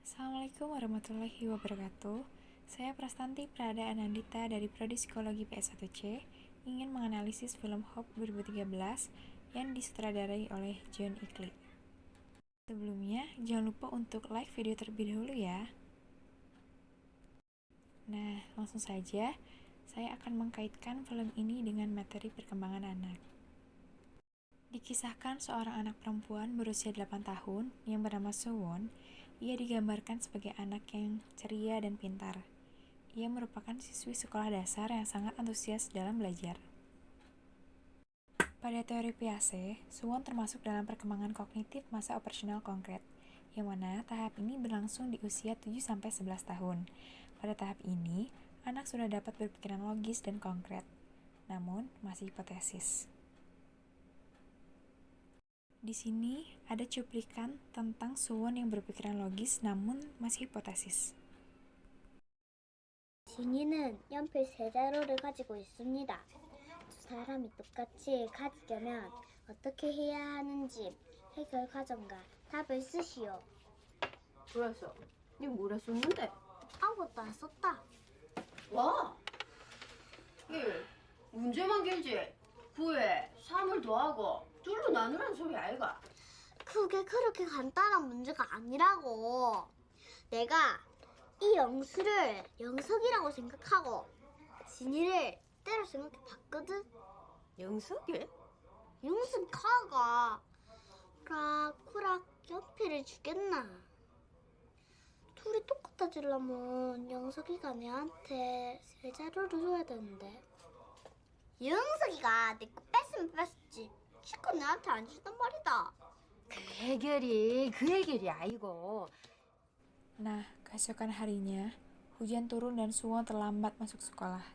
Assalamualaikum warahmatullahi wabarakatuh. Saya Prastanti Prada Anandita dari Prodi Psikologi PS1C ingin menganalisis film Hope 2013 yang disutradarai oleh John Ikli. Sebelumnya, jangan lupa untuk like video terlebih dahulu ya. Nah, langsung saja, saya akan mengkaitkan film ini dengan materi perkembangan anak. Dikisahkan seorang anak perempuan berusia 8 tahun yang bernama Suwon. Ia digambarkan sebagai anak yang ceria dan pintar. Ia merupakan siswi sekolah dasar yang sangat antusias dalam belajar. Pada teori Piaget, Suwon termasuk dalam perkembangan kognitif masa operasional konkret, yang mana tahap ini berlangsung di usia 7-11 tahun. Pada tahap ini, anak sudah dapat berpikiran logis dan konkret, namun masih hipotesis. Di sini ada cuplikan tentang Suwon yang berpikiran logis namun masih hipotesis. 진이는 연필 세 자루를 가지고 있습니다. 두 사람이 똑같이 가지려면 어떻게 해야 하는지 해결 과정과 답을 쓰시오. 그래서 니 뭐라 썼는데? 아무것도 안 썼다. 와! 1. 문제만 길지 9에 3을 더하고 둘로 나누란 소리 아이가? 그게 그렇게 간단한 문제가 아니라고. 내가 이 영수를 영석이라고 생각하고 진이를 때로 생각해 봤거든. 영석이? 영숙 카가 호락호락 연필을 주겠나? 둘이 똑같아지려면 영석이가 내한테 세 자루를 줘야 되는데. 영석이가 내 거 뺐으면 뺐었지. 실컷 내한테 안 주단 말이다. 그 해결이 아니고. Nah, keesokan harinya, hujan turun dan Suwon terlambat masuk sekolah.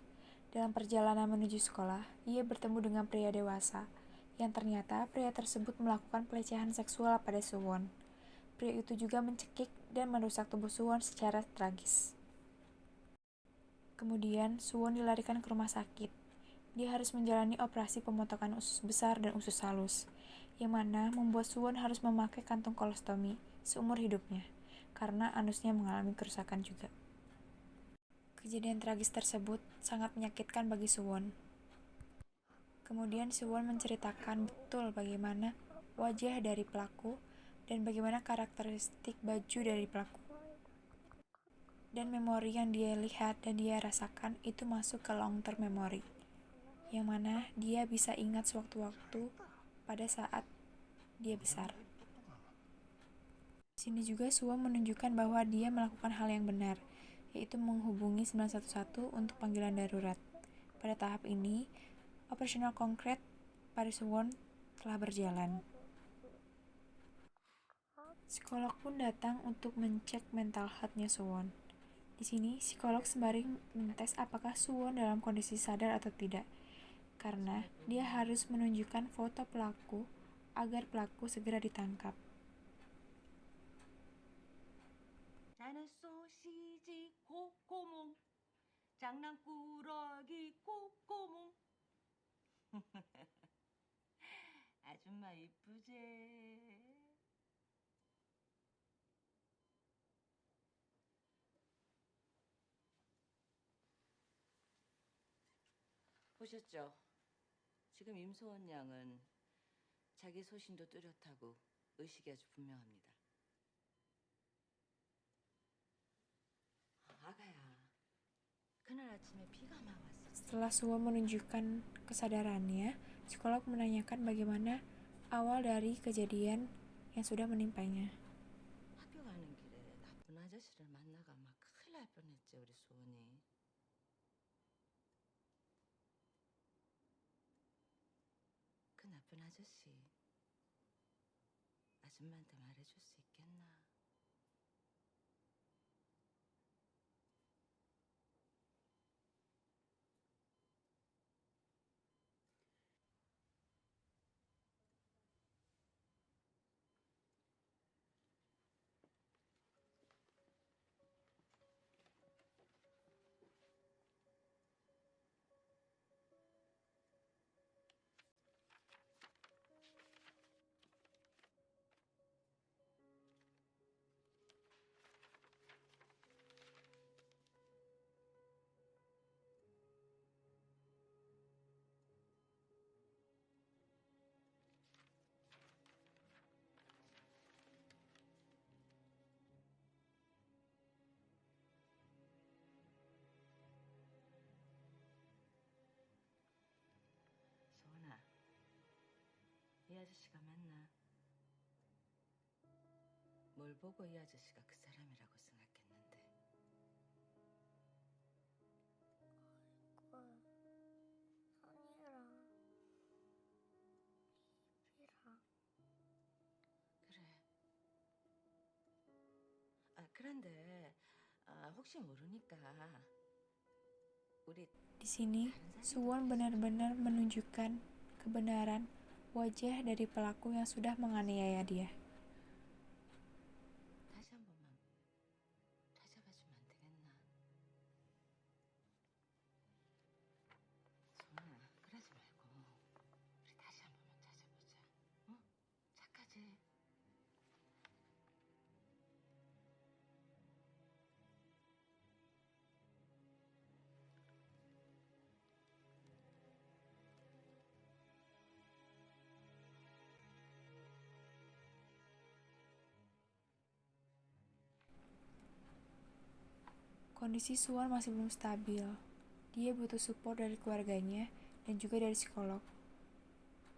Dalam perjalanan menuju sekolah, ia bertemu dengan pria dewasa, yang ternyata pria tersebut melakukan pelecehan seksual pada Suwon. Pria itu juga mencekik dan merusak tubuh Suwon secara tragis. Kemudian, Suwon dilarikan ke rumah sakit. Dia harus menjalani operasi pemotongan usus besar dan usus halus, yang mana membuat Suwon harus memakai kantung kolostomi seumur hidupnya, karena anusnya mengalami kerusakan juga. Kejadian tragis tersebut sangat menyakitkan bagi Suwon. Kemudian Suwon menceritakan betul bagaimana wajah dari pelaku dan bagaimana karakteristik baju dari pelaku. Dan memori yang dia lihat dan dia rasakan itu masuk ke long term memory, yang mana dia bisa ingat sewaktu-waktu pada saat dia besar. Di sini juga Suwon menunjukkan bahwa dia melakukan hal yang benar, yaitu menghubungi 911 untuk panggilan darurat. Pada tahap ini, operasional konkret pada Suwon telah berjalan. Psikolog pun datang untuk mencek mental health-nya Suwon. Di sini, psikolog sembari mentes apakah Suwon dalam kondisi sadar atau tidak, karena dia harus menunjukkan foto pelaku agar pelaku segera ditangkap. 나는 소시지 코코몽 장난꾸러기 코코몽 아줌마 이쁘제. 보셨죠? 지금 임소원 양은 자기 소신도 뚜렷하고 의식이 아주 분명합니다. 아가야, 그날 아침에 비가 막 왔어. Setelah Suwon menunjukkan kesadarannya, psikolog menanyakan bagaimana awal dari kejadian yang sudah menimpanya. 학교 가는 길에 나쁜 아저씨를 만나가 막 큰일 날 뻔했지 우리 소원이. 그 나쁜 아저씨 아줌마한테 말해줄 수 있겠나? 이 아저씨가 맞나? 뭘 보고 이 아저씨가 그 사람이라고 생각했는데. 선이랑 입이랑. 그래. 그런데 혹시 모르니까 우리 Di sini, Suwon benar-benar menunjukkan kebenaran wajah dari pelaku yang sudah menganiaya dia. 다시 한 번만 찾아봐 주면 안 되겠나? 소원아, 그러지 말고 우리 다시 한 번만 찾아보자. 어? 착하지? Kondisi Suwon masih belum stabil. Dia butuh support dari keluarganya dan juga dari psikolog.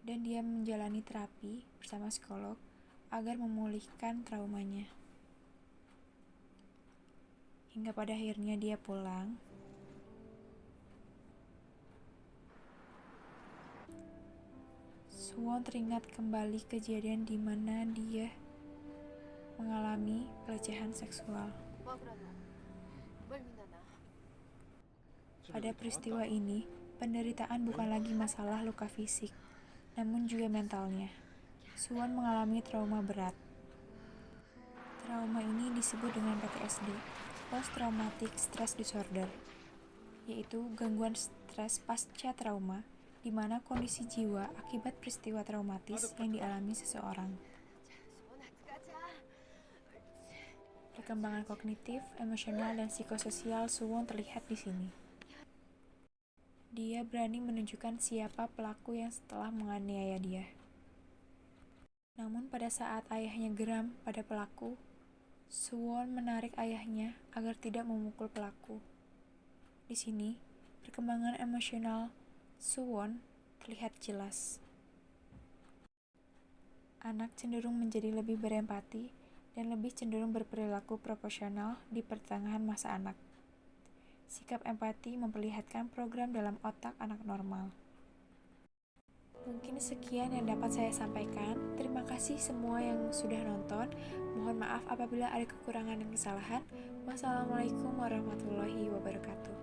Dan dia menjalani terapi bersama psikolog agar memulihkan traumanya. Hingga pada akhirnya dia pulang. Suwon teringat kembali kejadian di mana dia mengalami pelecehan seksual. Pada peristiwa ini, penderitaan bukan lagi masalah luka fisik, namun juga mentalnya. Suwon mengalami trauma berat. Trauma ini disebut dengan PTSD, Post Traumatic Stress Disorder, yaitu gangguan stres pasca trauma, di mana kondisi jiwa akibat peristiwa traumatis yang dialami seseorang. Perkembangan kognitif, emosional, dan psikososial Suwon terlihat di sini. Dia berani menunjukkan siapa pelaku yang setelah menganiaya dia. Namun pada saat ayahnya geram pada pelaku, Suwon menarik ayahnya agar tidak memukul pelaku. Di sini, perkembangan emosional Suwon terlihat jelas. Anak cenderung menjadi lebih berempati dan lebih cenderung berperilaku proporsional di pertengahan masa anak. Sikap empati memperlihatkan program dalam otak anak normal. Mungkin sekian yang dapat saya sampaikan. Terima kasih semua yang sudah nonton. Mohon maaf apabila ada kekurangan dan kesalahan. Wassalamualaikum warahmatullahi wabarakatuh.